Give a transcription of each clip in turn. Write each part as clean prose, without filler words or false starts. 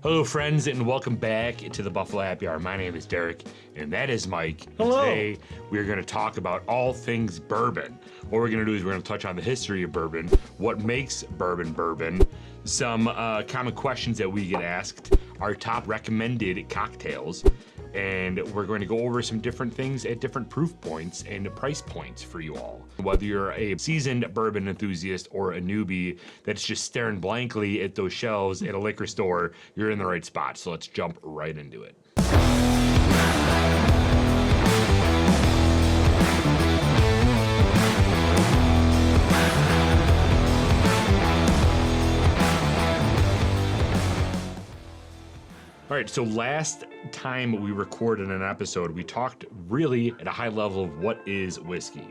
Hello, friends, and welcome back to the Buffalo Happy Hour. My name is Derek, and that is Mike. Hello. And today, we're going to talk about all things bourbon. What we're going to do is we're going to touch on the history of bourbon, what makes bourbon bourbon, some common questions that we get asked, our top recommended cocktails, and we're going to go over some different things at different proof points and price points for you all. Whether you're a seasoned bourbon enthusiast or a newbie that's just staring blankly at those shelves at a liquor store, you're in the right spot. So let's jump right into it. All right, so last time we recorded an episode, we talked really at a high level of what is whiskey.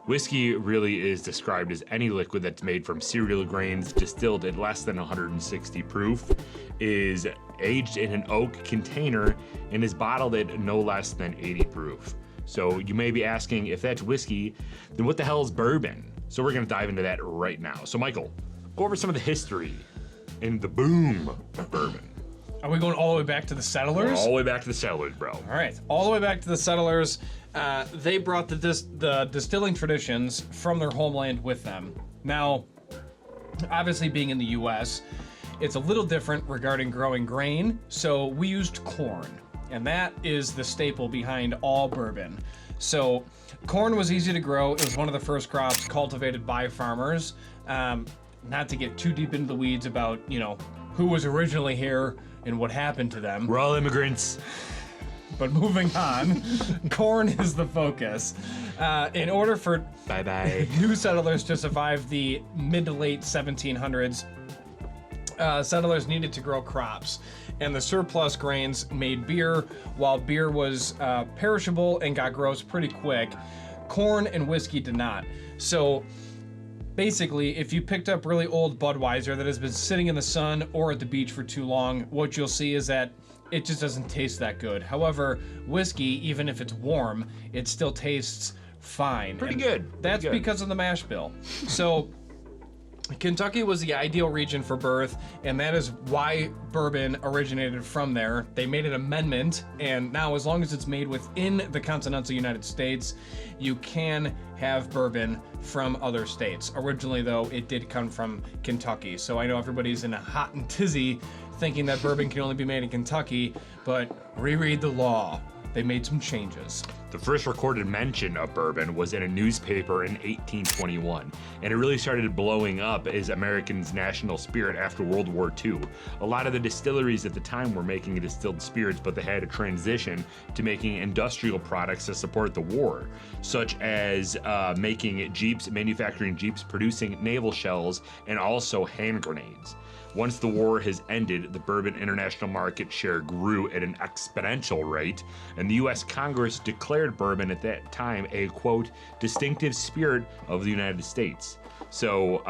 Whiskey really is described as any liquid that's made from cereal grains, distilled at less than 160 proof, is aged in an oak container, and is bottled at no less than 80 proof. So you may be asking, if that's whiskey, then what the hell is bourbon? So we're gonna dive into that right now. So Michael, go over some of the history and the boom of bourbon. Are we going all the way back to the settlers? We're all the way back to the settlers, bro. All right, all the way back to the settlers. They brought the distilling traditions from their homeland with them. Now, obviously being in the U.S., it's a little different regarding growing grain, so we used corn, and that is the staple behind all bourbon. So corn was easy to grow. It was one of the first crops cultivated by farmers. Not to get too deep into the weeds about, who was originally here and what happened to them. We're all immigrants. But moving on, corn is the focus. In order for new settlers to survive the mid to late 1700s, settlers needed to grow crops. And the surplus grains made beer. While beer was perishable and got gross pretty quick, corn and whiskey did not. So basically, if you picked up really old Budweiser that has been sitting in the sun or at the beach for too long, what you'll see is that it just doesn't taste that good. However, whiskey, even if it's warm, it still tastes fine. Pretty good. That's because of the mash bill. So Kentucky was the ideal region for birth, and that is why bourbon originated from there. They made an amendment, and now as long as it's made within the continental United States, you can have bourbon from other states. Originally, though, it did come from Kentucky. So I know everybody's in a hot and tizzy thinking that bourbon can only be made in Kentucky, but reread the law. They made some changes. The first recorded mention of bourbon was in a newspaper in 1821, and it really started blowing up as Americans' national spirit after World War II. A lot of the distilleries at the time were making distilled spirits, but they had to transition to making industrial products to support the war, such as making jeeps, manufacturing jeeps, producing naval shells, and also hand grenades. Once the war has ended, the bourbon international market share grew at an exponential rate, and the U.S. Congress declared bourbon at that time a, quote, distinctive spirit of the United States. So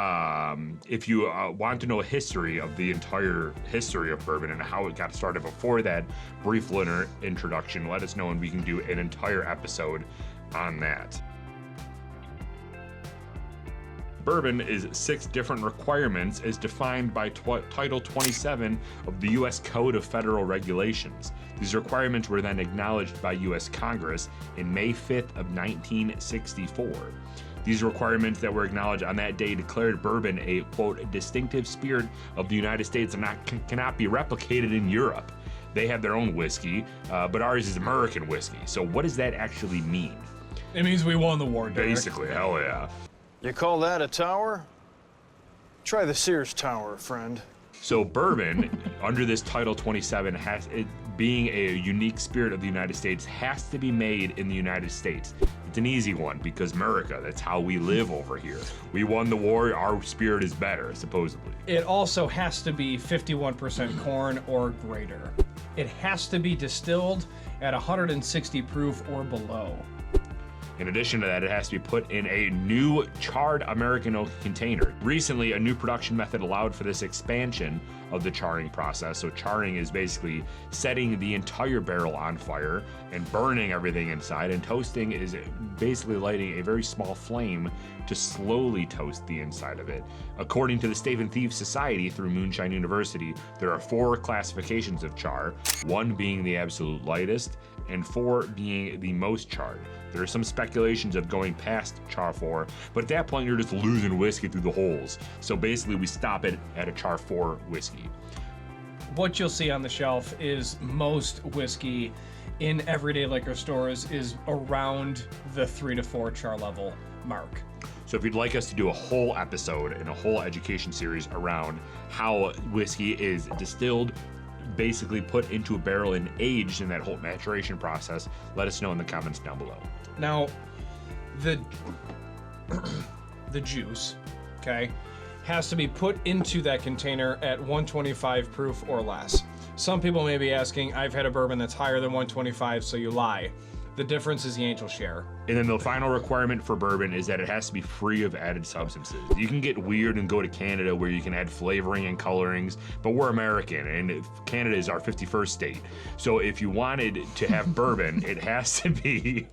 if you want to know a history of the entire history of bourbon and how it got started before that brief little introduction, let us know and we can do an entire episode on that. Bourbon is 6 different requirements as defined by Title 27 of the U.S. Code of Federal Regulations. These requirements were then acknowledged by U.S. Congress in May 5th of 1964. These requirements that were acknowledged on that day declared bourbon a, quote, distinctive spirit of the United States and cannot be replicated in Europe. They have their own whiskey, but ours is American whiskey. So what does that actually mean? It means we won the war, Derek. Basically, hell yeah. You call that a tower? Try the Sears Tower, friend. So bourbon, under this Title 27, being a unique spirit of the United States, has to be made in the United States. It's an easy one because America, that's how we live over here. We won the war, our spirit is better, supposedly. It also has to be 51% corn or greater. It has to be distilled at 160 proof or below. In addition to that, it has to be put in a new charred American oak container. Recently, a new production method allowed for this expansion of the charring process. So charring is basically setting the entire barrel on fire and burning everything inside, and toasting is basically lighting a very small flame to slowly toast the inside of it. According to the Stave and Thieves Society through Moonshine University, there are 4 classifications of char, 1 being the absolute lightest and 4 being the most charred. There are some speculations of going past char 4, but at that point you're just losing whiskey through the holes. So basically we stop it at a char 4 whiskey. What you'll see on the shelf is most whiskey in everyday liquor stores is around the 3 to 4 char level mark. So if you'd like us to do a whole episode and a whole education series around how whiskey is distilled, basically put into a barrel and aged in that whole maturation process, let us know in the comments down below. Now, the juice, okay, has to be put into that container at 125 proof or less. Some people may be asking, I've had a bourbon that's higher than 125, so you lie. The difference is the angel share. And then the final requirement for bourbon is that it has to be free of added substances. You can get weird and go to Canada where you can add flavoring and colorings, but we're American and Canada is our 51st state. So if you wanted to have bourbon, it has to be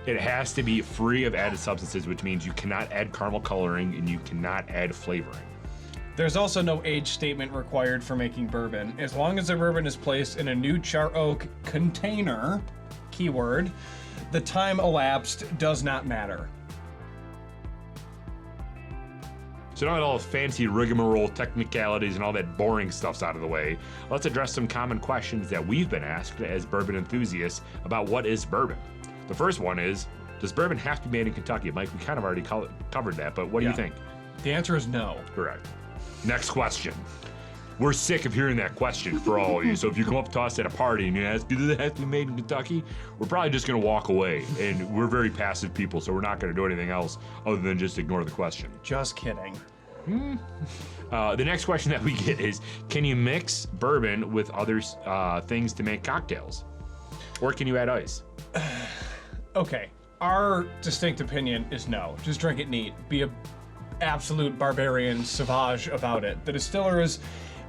it has to be free of added substances, which means you cannot add caramel coloring and you cannot add flavoring. There's also no age statement required for making bourbon. As long as the bourbon is placed in a new char oak container, keyword, the time elapsed does not matter. So now that all the fancy rigmarole technicalities and all that boring stuff's out of the way, let's address some common questions that we've been asked as bourbon enthusiasts about what is bourbon. The first one is, does bourbon have to be made in Kentucky? Mike, we kind of already covered that, but what do you think? The answer is no. Correct. Next question. We're sick of hearing that question for all of you, so if you come up to us at a party and you ask, does it have to be made in Kentucky? We're probably just gonna walk away, and we're very passive people, so we're not gonna do anything else other than just ignore the question. Just kidding. The next question that we get is, can you mix bourbon with other things to make cocktails? Or can you add ice? Okay, our distinct opinion is no. Just drink it neat. Be a absolute barbarian savage about it. The distillers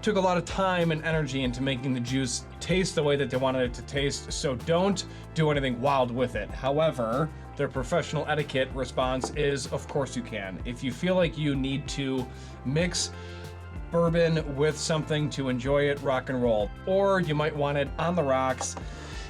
took a lot of time and energy into making the juice taste the way that they wanted it to taste, so don't do anything wild with it. However, their professional etiquette response is, of course you can. If you feel like you need to mix bourbon with something to enjoy it, rock and roll. Or you might want it on the rocks.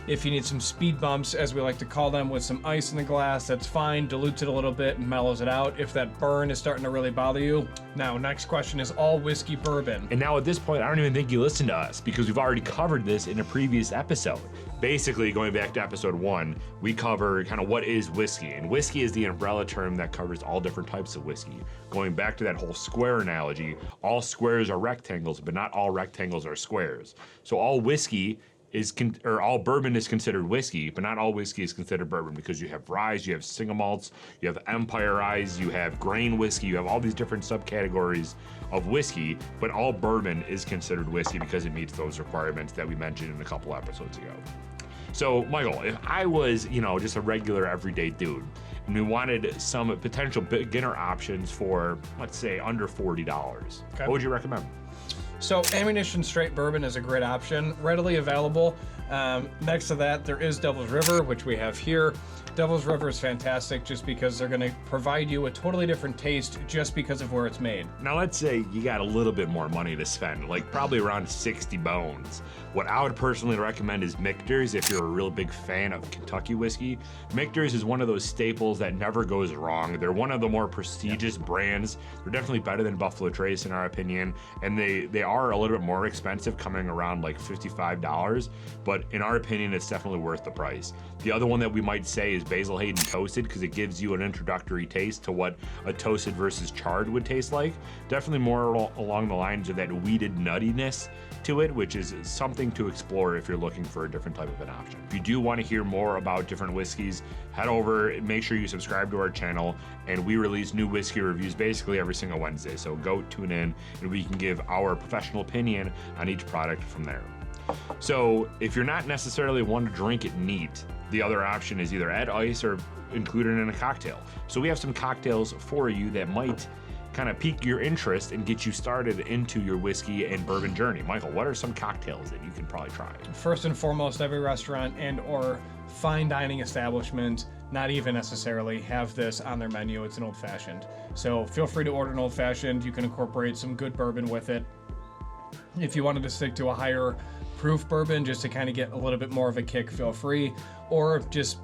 If you need some speed bumps, as we like to call them, with some ice in the glass, that's fine. Dilutes it a little bit, mellows it out. If that burn is starting to really bother you. Now, next question is all whiskey bourbon. And now at this point, I don't even think you listened to us because we've already covered this in a previous episode. Basically, going back to episode 1, we cover kind of what is whiskey. And whiskey is the umbrella term that covers all different types of whiskey. Going back to that whole square analogy, all squares are rectangles, but not all rectangles are squares. So all whiskey all bourbon is considered whiskey, but not all whiskey is considered bourbon because you have rye, you have single malts, you have empire rye, you have grain whiskey, you have all these different subcategories of whiskey, but all bourbon is considered whiskey because it meets those requirements that we mentioned in a couple episodes ago. So, Michael, if I was, just a regular everyday dude, and we wanted some potential beginner options for, let's say, under $40, okay, what would you recommend? So ammunition straight bourbon is a great option, readily available. Next to that, there is Devil's River, which we have here. Devil's River is fantastic just because they're gonna provide you a totally different taste just because of where it's made. Now let's say you got a little bit more money to spend, like probably around 60 bones. What I would personally recommend is Michter's if you're a real big fan of Kentucky whiskey. Michter's is one of those staples that never goes wrong. They're one of the more prestigious brands. They're definitely better than Buffalo Trace in our opinion, and they are a little bit more expensive, coming around like $55, but in our opinion, it's definitely worth the price. The other one that we might say is Basil Hayden Toasted because it gives you an introductory taste to what a toasted versus charred would taste like. Definitely more along the lines of that weeded nuttiness to it, which is something to explore if you're looking for a different type of an option. If you do want to hear more about different whiskeys, head over and make sure you subscribe to our channel, and we release new whiskey reviews basically every single Wednesday. So go tune in and we can give our professional opinion on each product from there. So if you're not necessarily one to drink it neat, the other option is either add ice or include it in a cocktail. So we have some cocktails for you that might kind of pique your interest and get you started into your whiskey and bourbon journey. Michael, what are some cocktails that you can probably try? First and foremost, every restaurant and or fine dining establishment, not even necessarily, have this on their menu. It's an old fashioned. So feel free to order an old fashioned. You can incorporate some good bourbon with it. If you wanted to stick to a higher proof bourbon just to kind of get a little bit more of a kick, feel free. Or just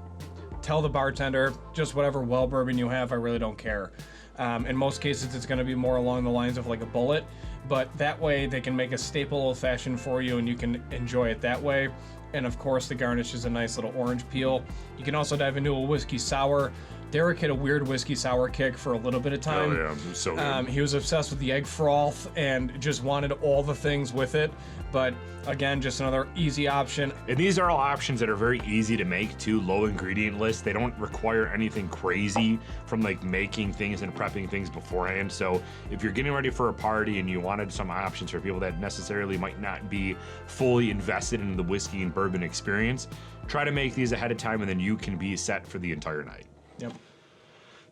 tell the bartender, just whatever well bourbon you have, I really don't care. In most cases, it's going to be more along the lines of like a bullet, but that way they can make a staple old fashioned for you and you can enjoy it that way. And of course, the garnish is a nice little orange peel. You can also dive into a whiskey sour. Derek hit a weird whiskey sour kick for a little bit of time. Oh yeah, so good. He was obsessed with the egg froth and just wanted all the things with it. But again, just another easy option. And these are all options that are very easy to make too, low ingredient list. They don't require anything crazy from like making things and prepping things beforehand. So if you're getting ready for a party and you wanted some options for people that necessarily might not be fully invested in the whiskey and bourbon experience, try to make these ahead of time and then you can be set for the entire night. Yep.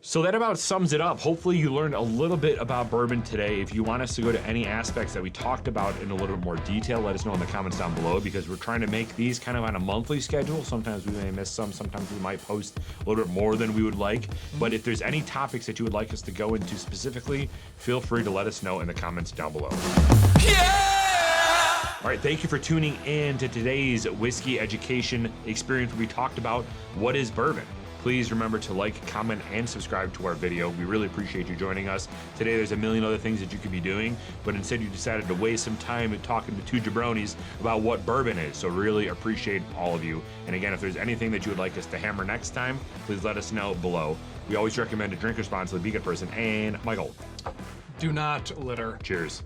So that about sums it up. Hopefully you learned a little bit about bourbon today. If you want us to go to any aspects that we talked about in a little bit more detail, let us know in the comments down below, because we're trying to make these kind of on a monthly schedule. Sometimes we may miss some, sometimes we might post a little bit more than we would like. But if there's any topics that you would like us to go into specifically, feel free to let us know in the comments down below. Yeah! All right, thank you for tuning in to today's whiskey education experience where we talked about what is bourbon. Please remember to like, comment, and subscribe to our video. We really appreciate you joining us. Today there's a million other things that you could be doing, but instead you decided to waste some time talking to two jabronis about what bourbon is. So really appreciate all of you. And again, if there's anything that you would like us to hammer next time, please let us know below. We always recommend to drink responsibly, be a good person, and Michael. Do not litter. Cheers.